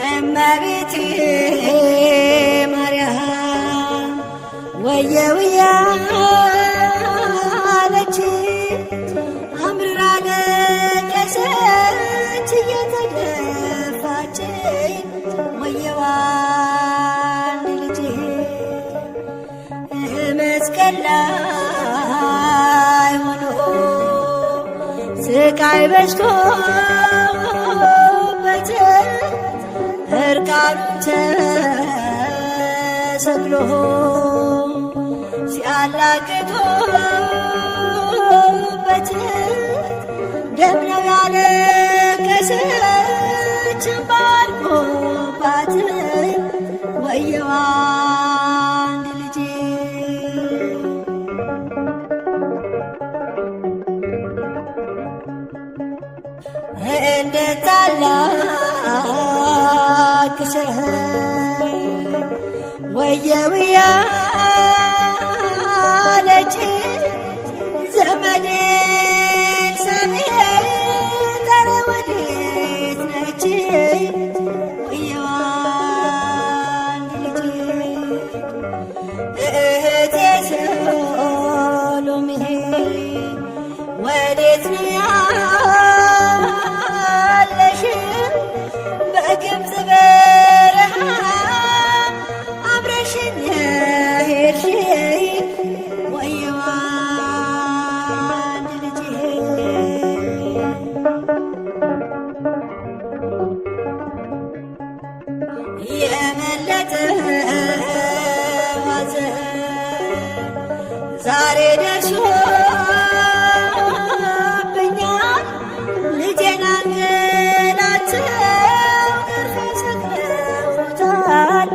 እመቤቴ ማርያም ወየው ያለች አምርራ ለቀሰች እየተደፋች ወየው አንድ ልጄ መስቀል ላይ ሆኖ ስቃይ በዝቶበት እርቃኑን ተሰቅሎ ሲያላግጡበት ደም ነው ያለቀሰች ባልቆባት ወየው አንድ ልጄ እንደ ታላቅ ሰው ወየው ያለች ዘመዴን ሰሜን ኧረ ወዴት ነች ወየው አንድ ልጄ እህቴ ሰሎሜ ወዴት ነው ያለሽ በግብፅ በረሃ አብረሽኝ ሄድሽ ወየው አንድ ልጄ የመለጠው ሐዘን ዛሬ ደርሶብኛል ልጄን አንገላተው ገርፈው ሰቅለውታል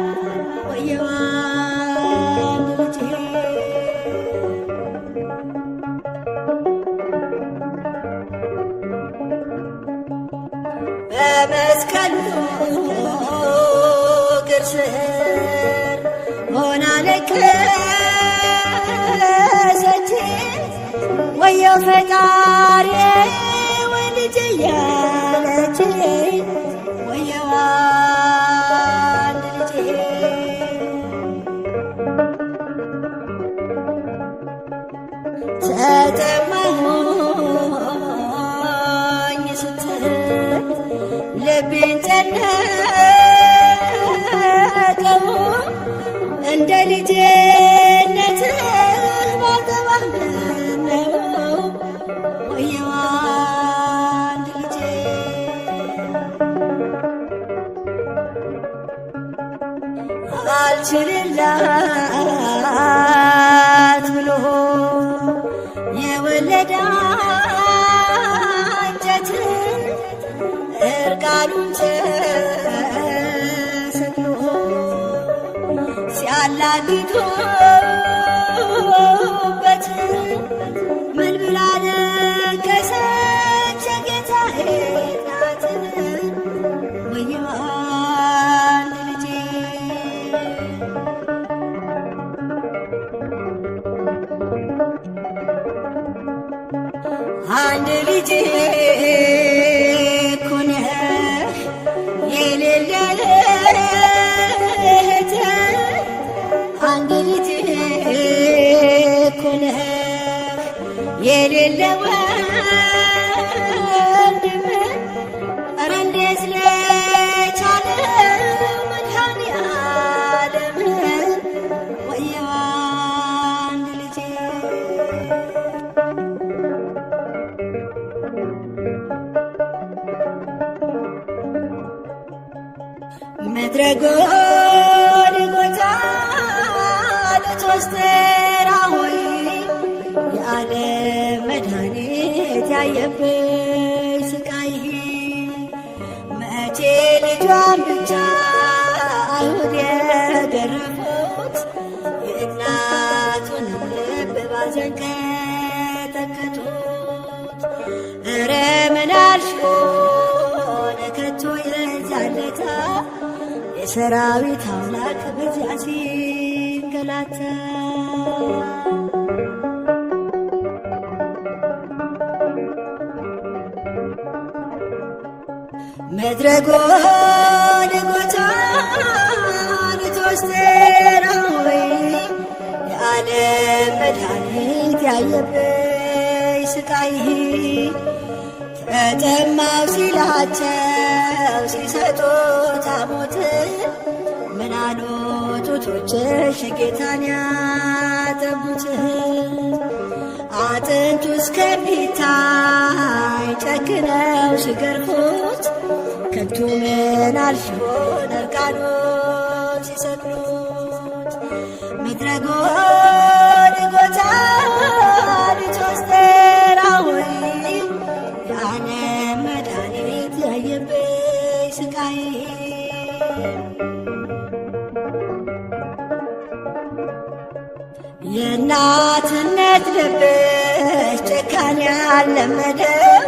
ወየው አንድ ልጄ በመስቀሉ እግር ስር ሆና ለቀሰች ወየው ፈጣሪ ወልጄ እያለች ወየው አንድ ልጄ ተጠማሁኝ ስትል ልቤን ጨነቀው እንደ ልጅነትህ ባልገባህ ነው ወየው አንድ ልጄ አልችልላት ብሎ የወለደ አንጀት እርቃኑን ተሰቅሎ ሲያላግጡበት ምን ብላ ለቀሰች የጌታዬ እናት ወየው አንድ ልጄ አንድ ልጄ እኮ ነህ የሌለህ እህት አንድ ልጄ እኮ ነህ የሌለህ ወንድም ኧረ እንዴት ለቻለው መድኃኔዓለም ወየው አንድ ልጄ ምድረ ጎልጎታ ልትወስደራ ሆይ የዓለም መድኃኒት ያየብሽ ስቃይ መቼ ልጇን ብቻ አይሁድ የገረፉት የእናቱን ልብ ባዘን ቀጠቀጡት። ኧረ ምን አልሽ ሆነ ከቶ የሰራዊት አምላክ በዚያ ሲንገላታ ምድረ ጎልጎታን ተወስቴራ ሆይ የዓለም መድኃኒት ያየበይ ስቃይ ተጠማው ሲላቸው ሲሰጡት ሐሞትን ምን አሉ ጡቶችሽ ጌታን ያጠቡት አጥንቱ እስከሚታይ ጨክነው ሲገርፉት ከንቱ ምን አልሽሆን እርቃኑን ሲሰቅሉት ምድረ ጎልጎታ ሊቶስቴራ ሆይ የዓለም መድኃኒት ያየበይ ስቃይ የእናትነት ልብሽ ጭካኔ ያለመደው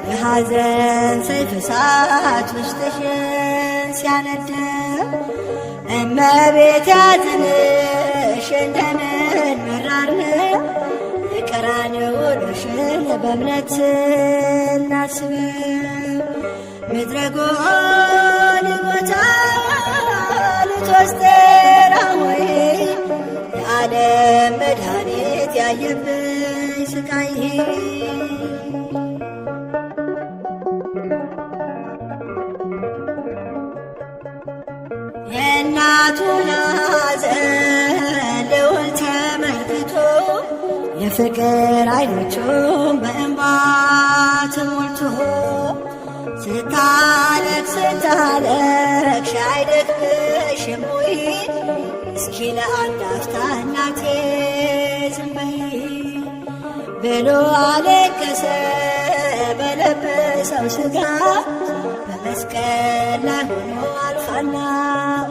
የሐዘን ሰይፍ እሳት ውስጥሽን ሲያነደው እመቤት ያዝንሽ እንደምን መራር ነው የቀራንዮ ድርሽን በእምነት ስናስበው ምድረ ጎልጎታ ሊቶስቴራ ሆይ የዓለም መድኃኒት ያየበይ ስቃይ የእናቱን ሐዘን ልዑል ተመልክቶ የፍቅር ዓይኖቹን በእንባ ተሞልቶ ስታለቅሽ አይደክምሽም ወይ እስኪ ለአንድ አፍታ እናቴ ዝም በይ ብሎ አለቀሰ በለበሰው ሥጋ በመስቀል ላይ ሆኖ አልፋና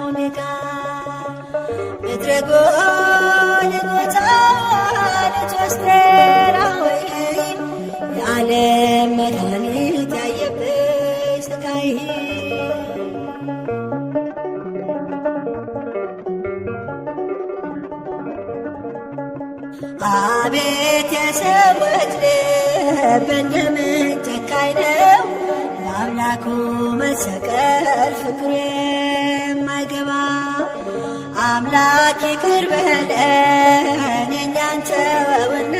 ኦሜጋ ምድረ ጎልጎታ ሊቶስቴራ ሆይ የዓለም መድኃኒት ያየበይ ስቃይ አቤት የሰዎች ልብ እንደምን ጨካኝ ነው ለአምላኩ መሰቀል ፍቅሩ የማይገባ አምላክ ይቅር በለን የእኛን ተወውና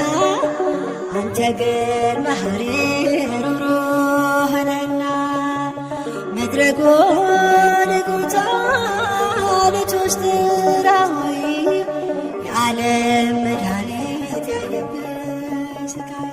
አንተ ግን መሐሪ ሩህሩህ ነህና ምድረ ጎልጎታ ሊቶስቴራ ሆይ የዓለም መድኃኒት ያየበይ ስቃይ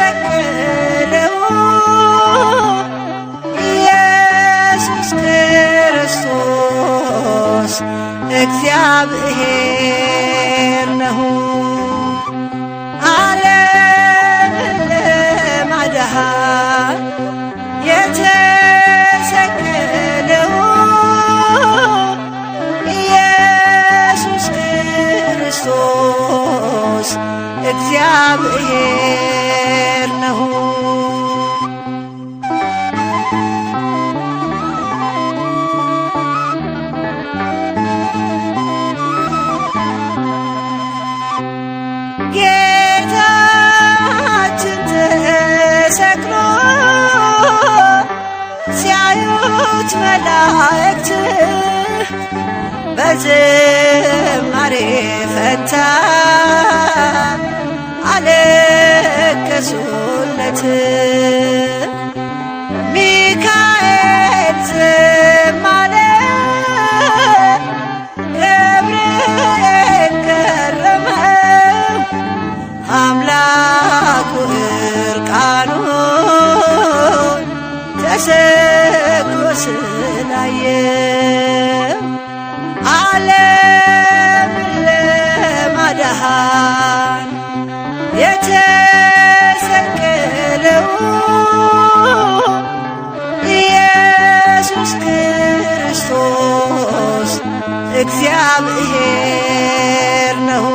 የተሰቀለው ኢየሱስ ክርስቶስ እግዚአብሔር ነው። ዓለምን ለማዳን የተሰቀለው ኢየሱስ ክርስቶስ እግዚአብሔር ነው። ጌታችን ተሰቅሎ ሲያዩት መላእክት በዝማሬ ፈንታ አለቀሱለት። ሚካኤል ዝም አለ፣ ገብርኤል እግዚአብሔር ነው።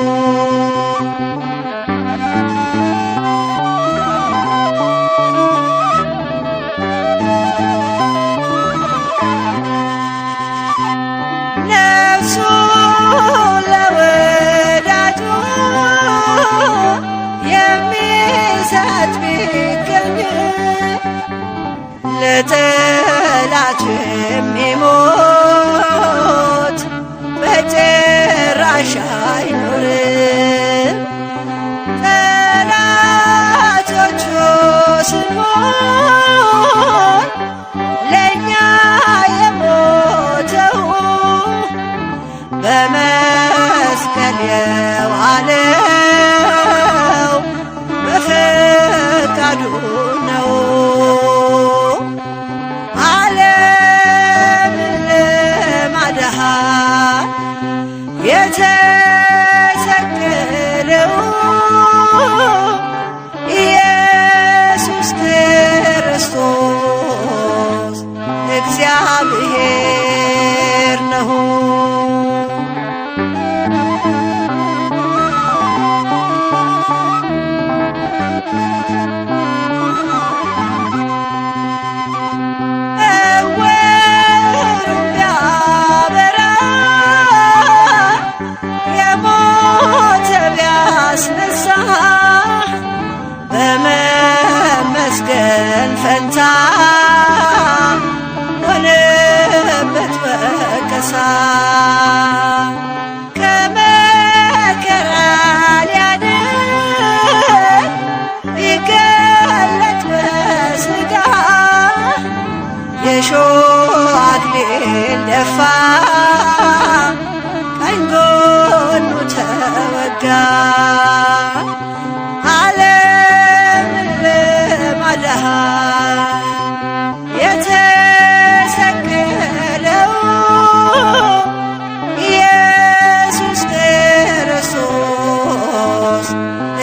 ነፍሱ ለወዳጁ የሚሰጥ ቢገኝ ለጠላት የሚሞት በጭራሽ አይኖርም። ጠላቶቹ ስንሆን ለእኛ የሞተው በመስቀል የዋለው በፈቃዱ ነው። ዓለምን ለማዳን የተሰቀለው ኢየሱስ ክርስቶስ እግዚአብሔር ነው። በመመስገን ፈንታ ሆነበት ወቀሳ። ከመከራ ሊያድን ቢገለጥ በሥጋ የሾህ አክሊል ደፋ፣ ቀኝ ጎኑ ተወጋ። የተሰቀለው ኢየሱስ ክርስቶስ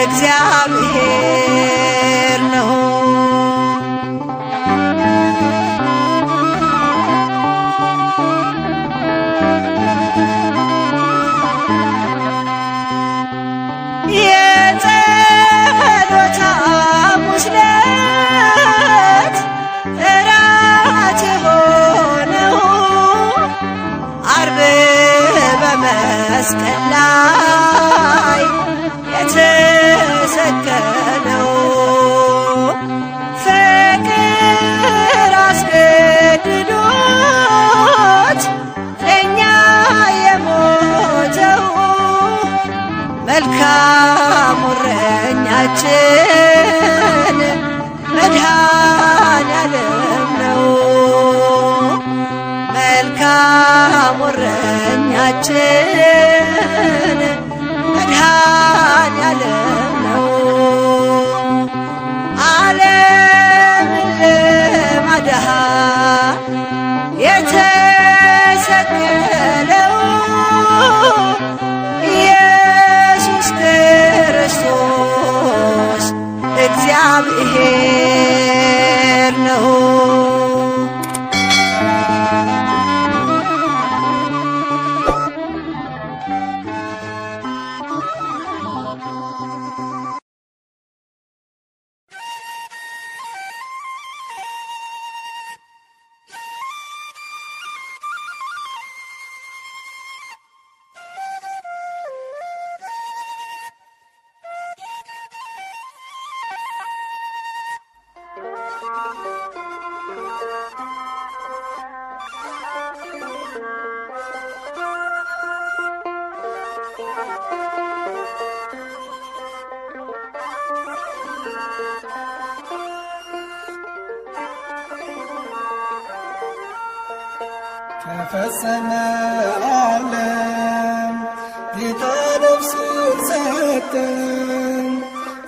እግዚአብሔር ነው። የጸሎተ ሐሙስ ዕለት እራት የሆነው ዓርብ በመስቀል ላይ የተሰቀለው ፍቅር አስገድዶት ለእኛ የሞተው መልካሙ እረኛችን መድኃኔዓለም ነው። መልካሙ እረኛችን መድኃኔዓለም ነው። ዓለምን ለማዳን የተሰቀለው ኢየሱስ ክርስቶስ እግዚአብሔር ነው። ተፈጸመ ዓለም ጌታ ነፍሱን ሰጠን።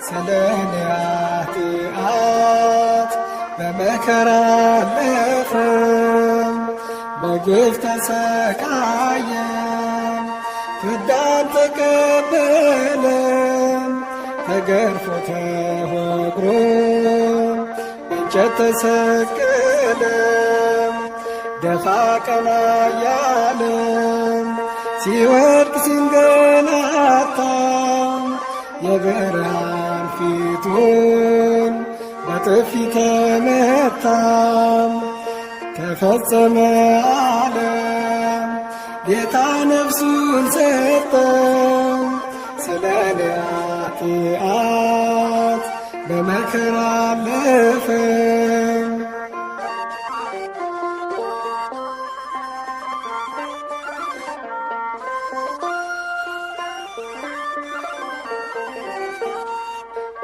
ስለ እኔ ኃጢአት በመከራ አለፈ፣ በግፍ ተሰቃየ፣ ፍዳን ተቀበለ። ተገርፎ ተወግሮ እንጨት ተሰቀለ። ደፋ ቀና ያለ ሲወድቅ ሲንገላታ የብርሃን ፊቱን በጥፊ ተመታ። ተፈጸመ ዓለም ጌታ ነፍሱን ሰጠ ስለ እኔ ኃጢአት በመከራ አለፈ።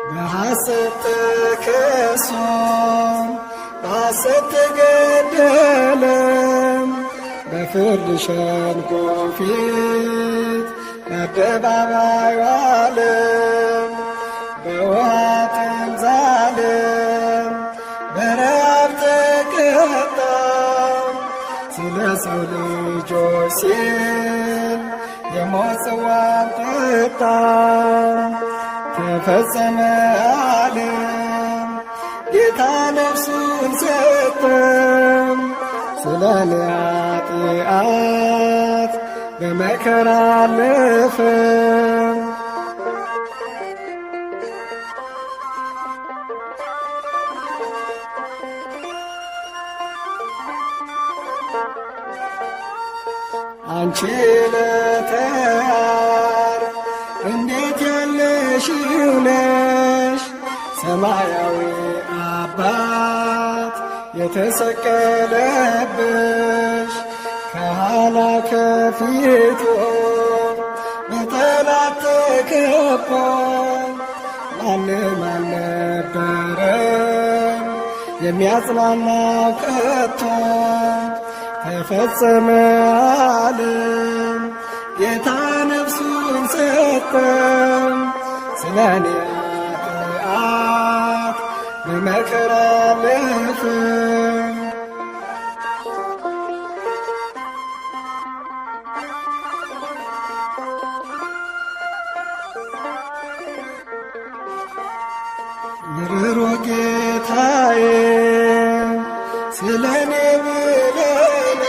በሐሰት ተከሶ በሐሰት ተገደለ በፍርድ ሸንጎ ፊት በአደባባይ ዋለ። በውሃ ጥም ዛለ በረሃብ ተቀጣ ስለ ሰው ልጆች ሲል የሞት ጽዋን ጠጣ። ተፈጸመ ዓለም ጌታ ነፍሱን ሰጠ ስለ እኔ ኃጢአት በመከራ አለፈ። አንቺ ለተያር እንዴት ያለሽው ነሽ ሰማያዊ አባት የተሰቀለብሽ ከኋላ ከፊቱ በጠላት ተከቦ ማንም አልነበረም የሚያጽናናው ከቶ። ተፈጸመ ዓለም ጌታ ነፍሱን ሰጠ ስለ እኔ ኃጢአት በመከራ አለፈ። ምርሮ ጌታዬ ስለ እኔ ብለህ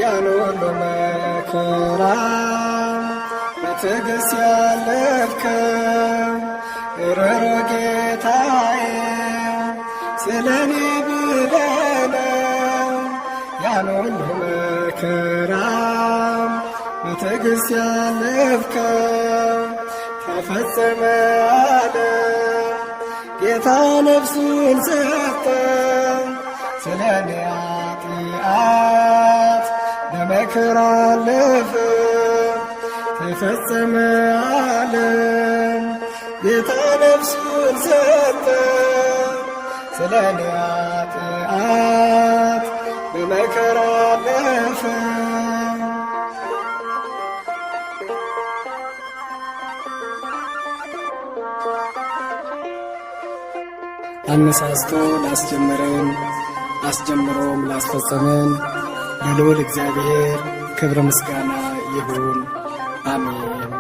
ያን ሁሉ መከራ በትዕግሥት ያለፍከው። ምርሮ ጌታዬ ስለ እኔ ብለህ ያን ሁሉ መከራ በትዕግሥት ያለፍከው። ተፈጸመ ዓለም ጌታ ነፍሱን ሰጠ ስለ እኔ ኃጢአት በመከራ አለፈ። ተፈጸመ ዓለም ጌታ ነፍሱን ሰጠ ስለ እኔ ኃጢአት በመከራ አለፈ። አነሳስቶ ላስጀመረን አስጀምሮም ላስፈጸመን ለልዑል እግዚአብሔር ክብረ ምስጋና ይሁን፣ አሜን።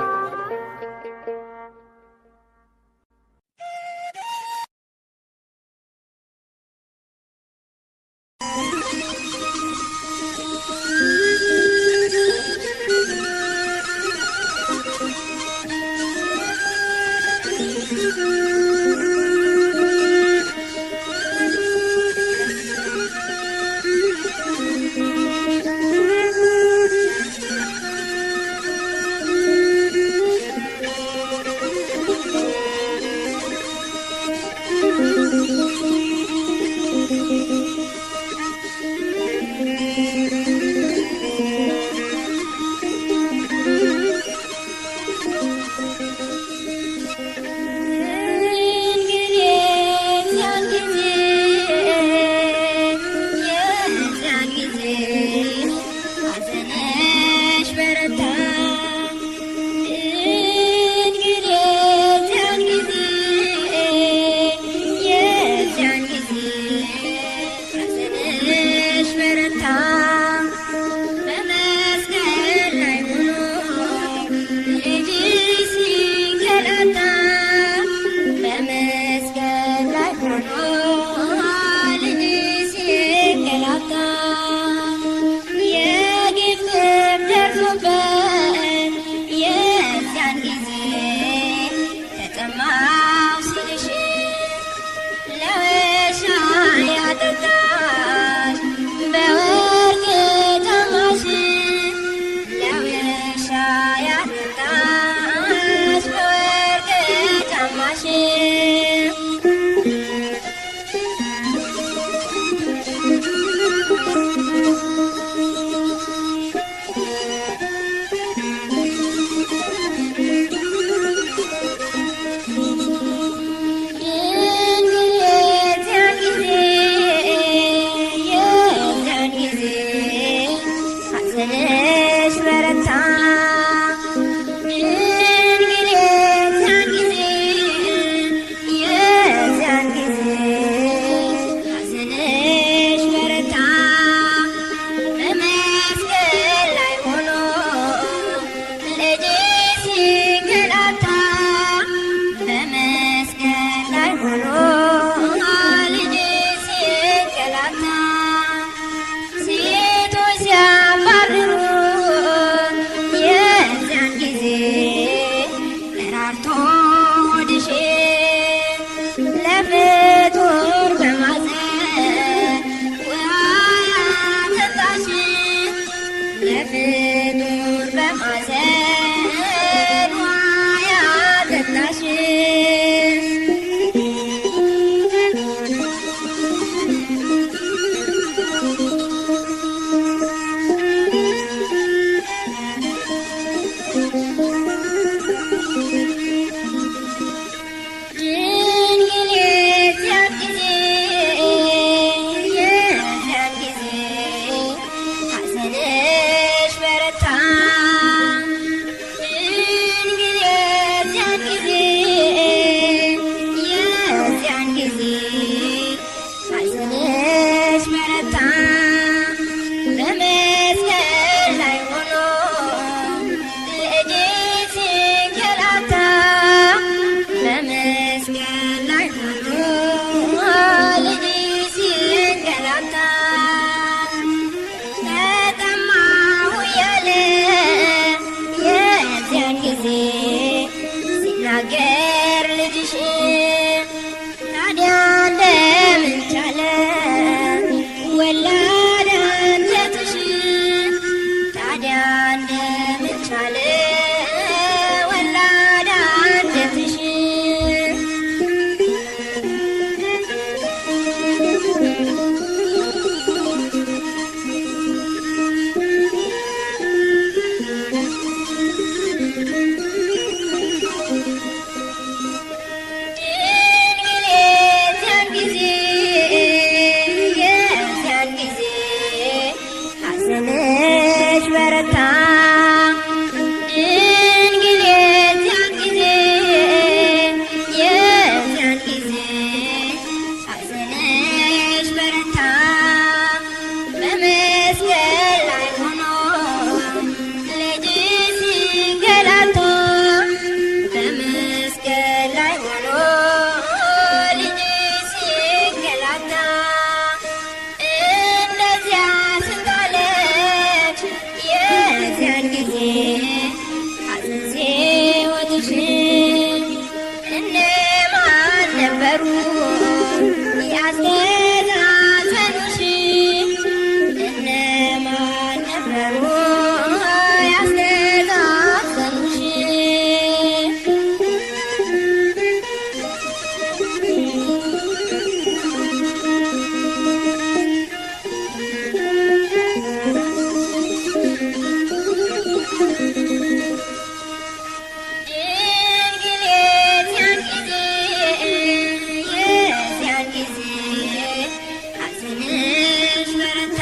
በረታ በመስቀል ላይ ሆኖ ልጄ ሲንገላታ በመስቀል ላይ ሆኖ ልጄ ሲንገላታ ተጠማሁ ያለ የዚያን ጊዜ ሲናገር ልጅሽ ታዲያ እንደምን ቻለ ወላድ አንጀትሽ ታዲያ እንደምን ቻለ ወላድ አንጀትሽ ሐዘንሽ በረታ ድንግል የዚያን ጊዜ ሐዘንሽ በረታ በመስቀል ላይ ሆኖ ልጅሽ ሲንገላታ በመስቀል ላይ ሆኖ ልጅሽ ሲንገላታ እንደዚያ ስንታለች የዚያን ጊዜ ሐዘን ሲወጥሽ እነማን ነበሩ ያስተዛዘኑሽ እነማን ነበሩ ያስተዛዘኑሽ ድንግል የዚያን ጊዜ ሐዘንሽ በረታ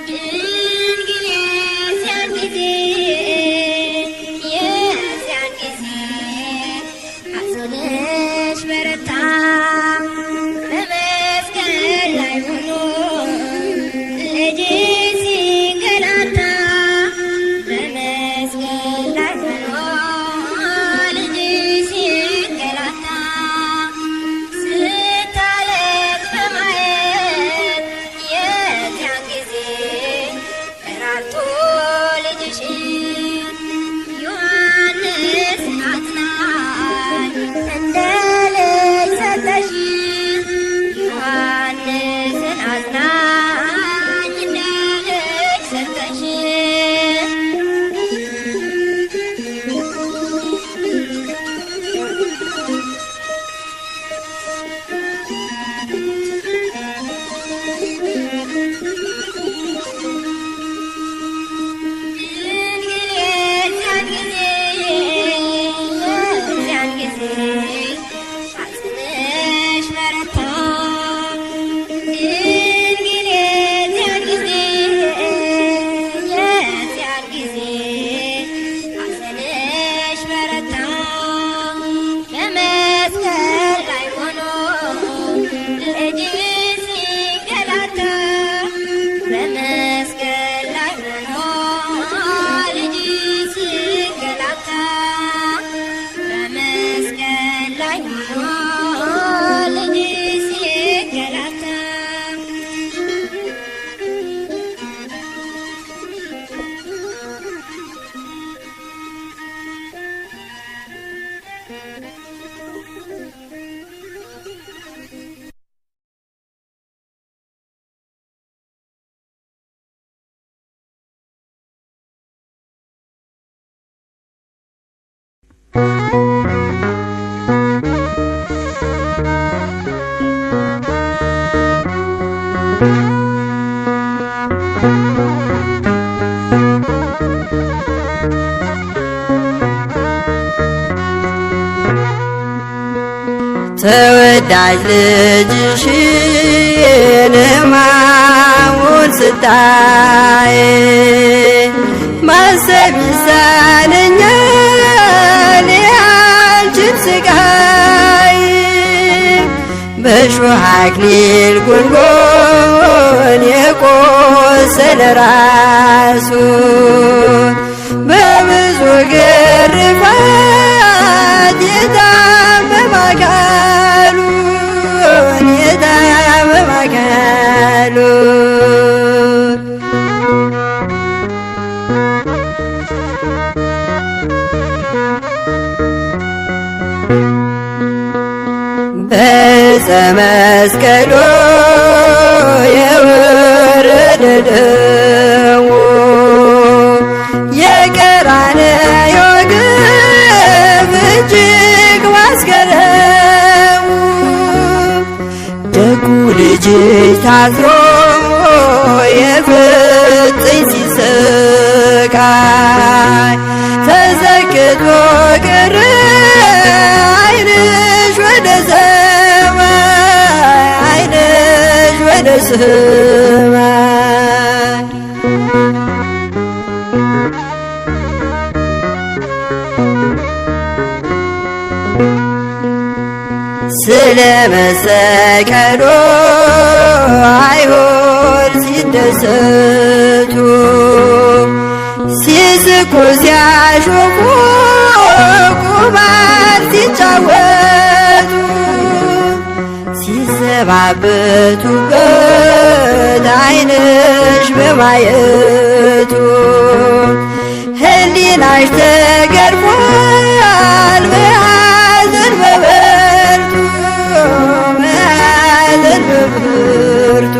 ድንግል የዚያን ጊዜ ሐዘንሽ በረታ በመስቀል ላይ ሆኖ ልጅሽ ሲንገላታ በመስቀል ላይ ሆኖ ልጅሽ ሲንገላታ ስታለቅስ በማየት የዚያን ጊዜ ራርቶ ልጅሽ ዮሐንስን አጽናኝ እንደ ልጅ ሰጠሽ ዮሐንስን አጽናኝ እንደ ልጅ ሰጠሽ ድንግል የዚያን ጊዜ ሐዘንሽ በረታ ድንግል የዚያን ጊዜ ሐዘንሽ በረታ በመስቀል ላይ ሆኖ ልጅሽ ሲንገላታ በመስቀል ላይ ሆኖ ልጅሽ ሲንገላታ በመስቀል ላይ ሆኖ ልጅሽ ሲንገላታ ተወዳጅ ልጅሽን ሕማሙን ስታይ ማሰብ ይሳነኛል ያንቺን ስቃይ በእሾህ አክሊል ጉንጉን የቆሰለ ራሱ በብዙ ግርፋት የታመመ አካሉን የታመመ አካሉን በዕፀ መስቀሉ የወረደ ደሙ የቀራንዮ ግፍ እጅግ ማስገረሙ ደጉ ልጅሽ ታስሮ የፍጥኝ ሲሰቃይ ተዘግቶ ቀረ ዓይንሽ ወደ ሰማይ ዓይንሽ ወደ ሰማይ ስለ መሰቀሉ አይሁድ ሲደሰቱ ሲስቁ ሲያሾፉ ቁማር ሲጫወቱ ሲዘባበቱበት ዓይንሽ በማየቱ ሕሊናሽ ተገርፏል በሐዘን በብርቱ በሐዘን በብርቱ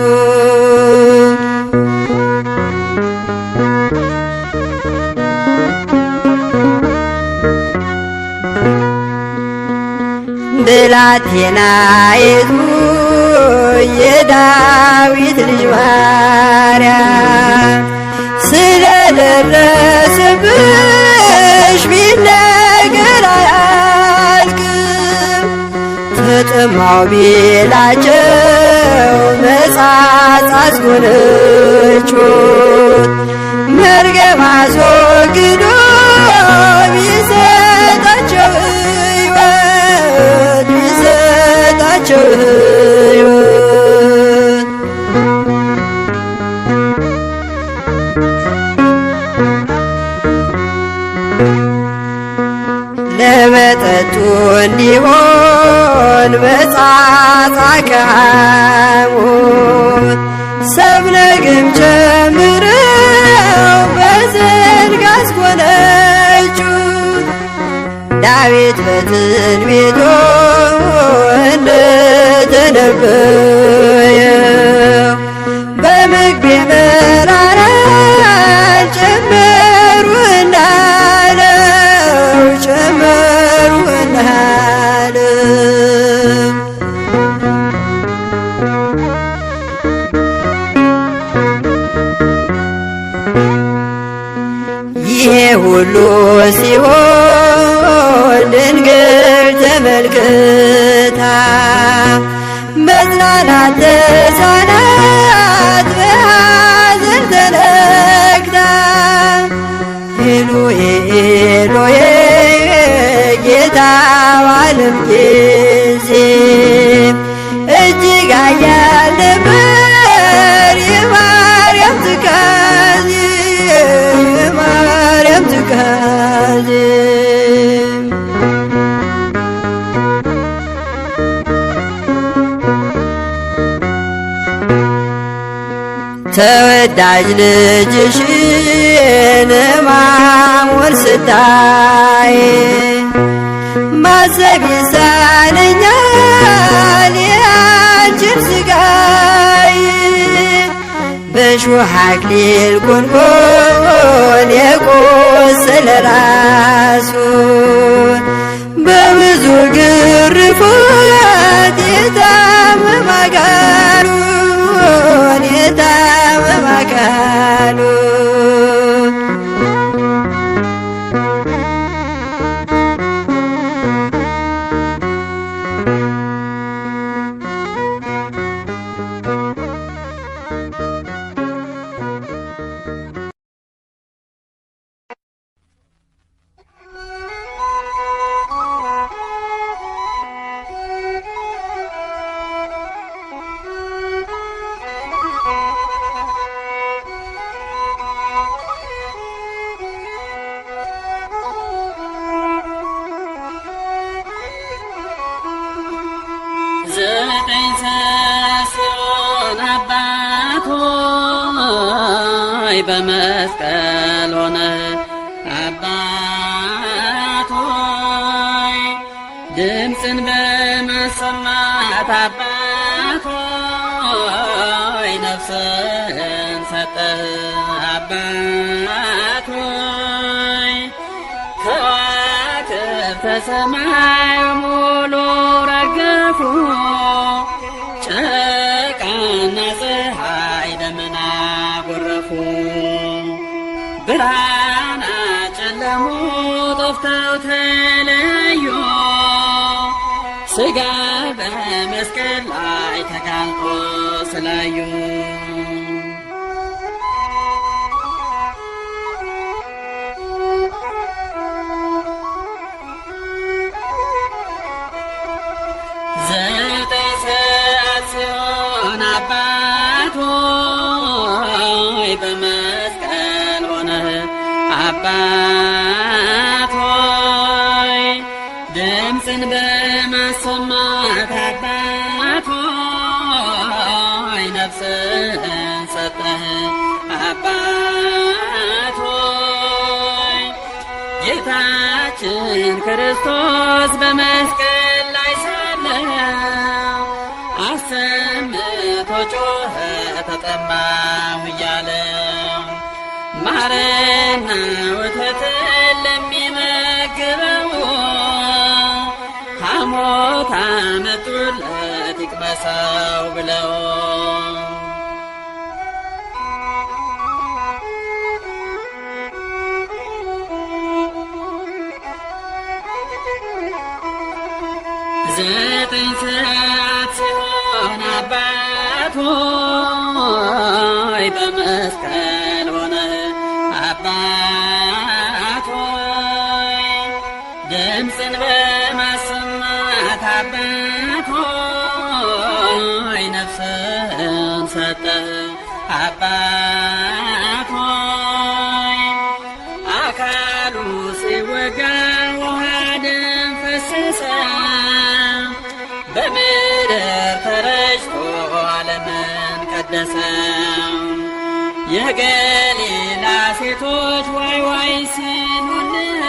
ብላቴናይቱ የዳዊት ልጅ ማርያም ስለደረሰብሽ ቢነገር አያልቅም ተጠማሁ ቢላቸው መጻጽ አስጎነቾት መርገም አስወግዶ ቢሰጣቸው ሕይወት ቢሰጣቸው ሕይወት ለመጠጡ እንዲሆን መጻጻ ከሐሞት ሰብለግም ጨምረው በዘንግ አስጎነጩት ዳዊት በትንቢቱ እንደተነበየው በምግቤ መራራ ጨመሩ እንዳለው ጨመሩ እንዳለው ይሄ ሁሉ ሲሆን ድንግል ተመልክታ መጽናናት ተሳናት በሐዘን ተነክታ ኤሎሄ ኤሎሄ ጌታ ባለም ጊዜ እጅግ ኃያል ነበር የማርያም ትካዜ የማርያም ትካዜ ተወዳጅ ልጅሽን ሕማሙን ስታይ ማሰብ ይሳነኛል የአንቺን ስቃይ በእሾህ አክሊል ጉንጉን የቆሰለ ራሱን በብዙ ግርፋት የታመመ አካሉን የታመመ አካሉን ሆይ በመስቀል ሆነ አባት ሆይ ድምፅን በማሰማት አባት ሆይ ነፍስን ሰጠህ አባት ሆይ ከዋክብተ ሰማይ ሙሉ ረገፉ ጨረቃና ፀሐይ ደመና ጎረፉ ብርሃን ጨለሙ ጠፍተው ተለዩ ሥጋ በመስቀል ላይ ተጋልጦ ስላዩ ዘጠኝ ሰዓት ሲሆን አባት ሆይ በመስቀል ሆነህ አባት ሆይ ድምፅን በማሰማት አባት ሆይ ነፍስን ሰጠህ አባት ሆይ ጌታችን ክርስቶስ በመስቀል ላይ ሳለ አሰምቶ ጮኸ ተጠማሁ እያለ ማርና ወተትን ለሚመግበው ሐሞት አመጡለት ይቅመሰው ብለው ዘጠኝ ሰዓት ሲሆን አባት ሆይ በመስቀል ሆነ አባት ሆይ ድምፅን በማሰማት አባት ሆይ ነፍስን ሰጠህ አባት ሆይ አካሉ ሲወጋ ውሃ ደም ፈሰሰ በምድር ተረጭቶ ዓለምን ቀደሰ የገሊላ ሴቶች ዋይ ዋይ ሲሉልን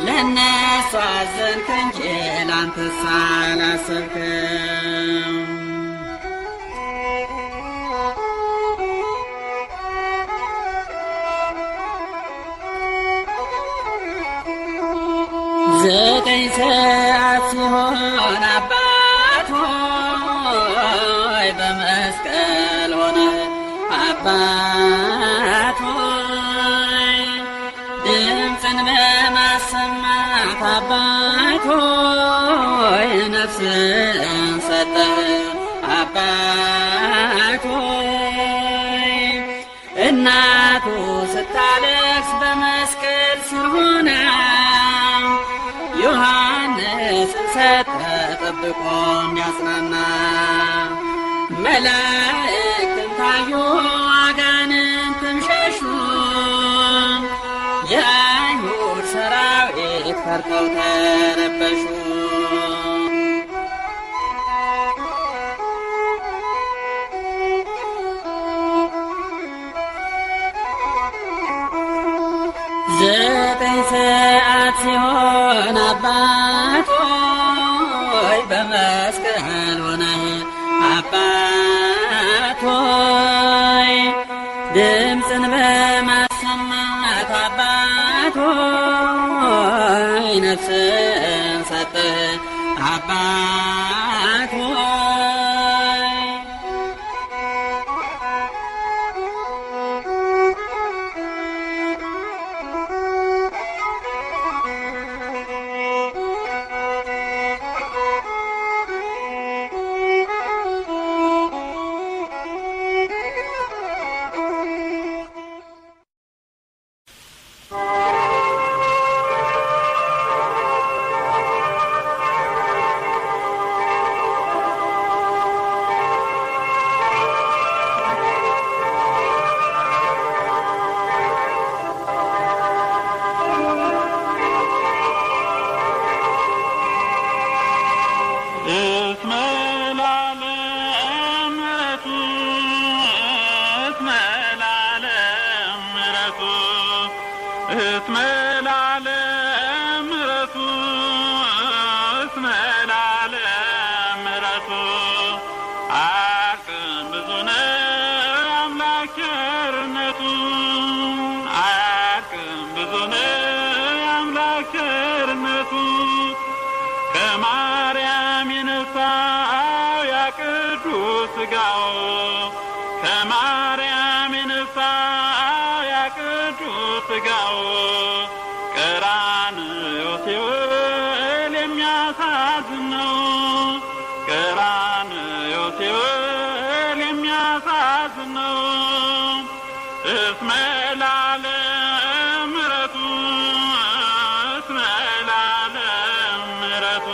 ለእነሱ አዘንክ እንጂ ላንተስ አላሰብክም ዘጠኝ ሰዓት ሲሆን አባት ሆይ በመስቀል ሆነ አባት ሆይ ድምፅን በማሰማት አባት ሆይ ነፍስን ሰጠህ አባት ሆይ እናቱ ስታለቅስ በመስቀል ስር ሆና ዮሐንስ ሰጠ ጠብቆ እንዲያጽናና መላእክትን ታዩ አጋንንትም ሸሹ የአይሁድ ሰራዊት ፈርተው ተረበሹ ዘጠኝ ሰዓት ሲሆን አባት ሆይ በመስቀል ሆነህ አባት ሆይ ድምፅን በማሰማት አባት ሆይ ነፍስን ሰጠህ አባት ሆይ እስመ ለዓለም ምሕረቱ እስመ ለዓለም ምሕረቱ አያልቅም ብዙ ነው የአምላክ ቸርነቱ አያልቅም ብዙ ነው የአምላክ ቸርነቱ ከማርያም የነሳው ያ ቅዱስ ሥጋው ከማርያም የነሳው ያ ቅዱስ ሥጋው ቀራንዮ ሲውል የሚያሳዝን ነው ቀራንዮ ሲውል የሚያሳዝን ነው እስመ ለዓለም ምሕረቱ እስመ ለዓለም ምሕረቱ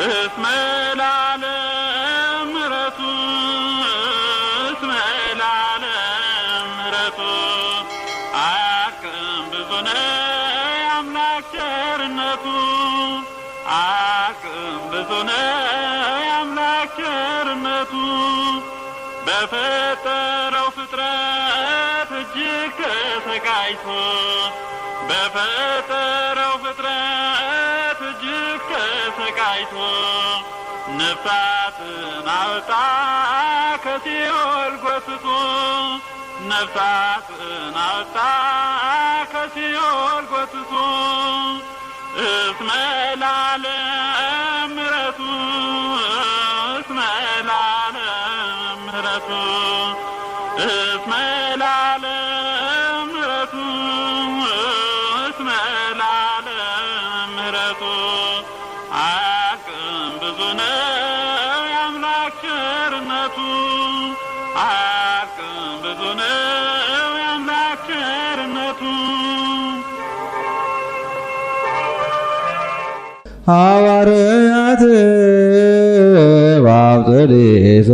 እስመ ለዓለም ምሕረቱ እስመ ለዓለም ምሕረቱ አያልቅም ብዙ ነው የአምላክ ቸርነቱ አያልቅም ብዙ ነው የአምላክ ቸርነቱ በፈጠረው ፍጥረት እጅግ ተሰቃይቶ በፈጠረው ፍጥረት እጅግ ተሰቃይቶ ነፍሳትን አወጣ ከሲኦል ጎትቶ ነፍሳትን አወጣ ከሲኦል ጎትቶ እስመ ለዓለም ምሕረቱ እስመ ለዓለም ምሕረቱ እስመ ለዓለም ምሕረቱ እስመ ለዓለም ምሕረቱ አያልቅም ብዙ ነው የአምላክ ቸርነቱ አያልቅም ብዙ ነው የአምላክ ቸርነቱ ሐዋርያት ባብጥሊሶ